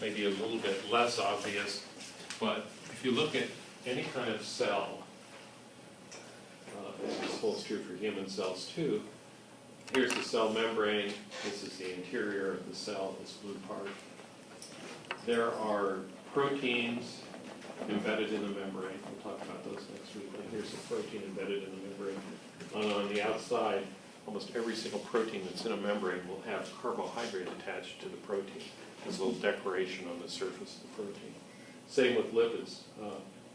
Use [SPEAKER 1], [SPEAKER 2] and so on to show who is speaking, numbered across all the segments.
[SPEAKER 1] maybe a little bit less obvious, but if you look at any kind of cell, and this holds true for human cells too, here's the cell membrane, this is the interior of the cell, this blue part. There are proteins embedded in the membrane. We'll talk about those next week. And here's the protein embedded in the membrane. And on the outside, almost every single protein that's in a membrane will have carbohydrate attached to the protein. There's a little decoration on the surface of the protein. Same with lipids.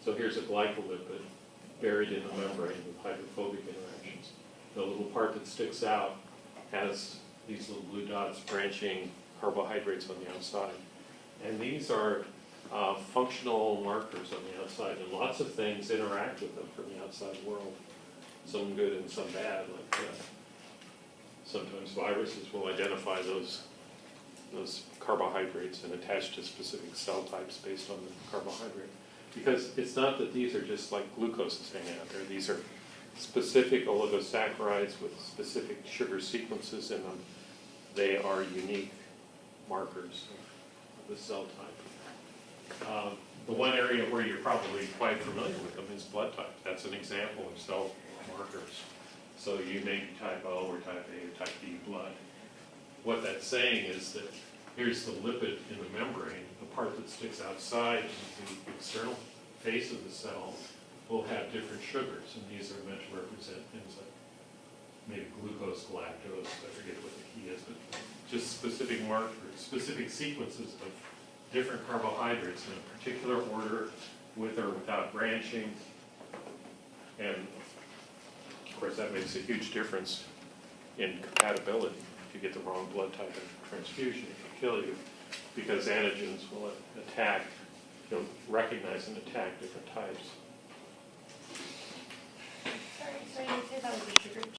[SPEAKER 1] So here's a glycolipid buried in the membrane with hydrophobic interactions. The little part that sticks out has these little blue dots branching carbohydrates on the outside. And these are functional markers on the outside, and lots of things interact with them from the outside world. Some good and some bad, like sometimes viruses will identify those carbohydrates and attach to specific cell types based on the carbohydrate. Because it's not that these are just like glucoses hanging out there. These are specific oligosaccharides with specific sugar sequences in them. They are unique markers of the cell type. The one area where you're probably quite familiar with them is blood type. That's an example of cell markers. So you may be type O or type A or type B blood. What that's saying is that here's the lipid in the membrane, the part that sticks outside the external face of the cell will have different sugars, and these are meant to represent things like maybe glucose, galactose, I forget what the key is, but just specific markers, specific sequences of different carbohydrates in a particular order with or without branching. And of course that makes a huge difference in compatibility. If you get the wrong blood type in transfusion, it can kill you because antigens will attack, recognize and attack different types.
[SPEAKER 2] Sorry, so you say that was a sugar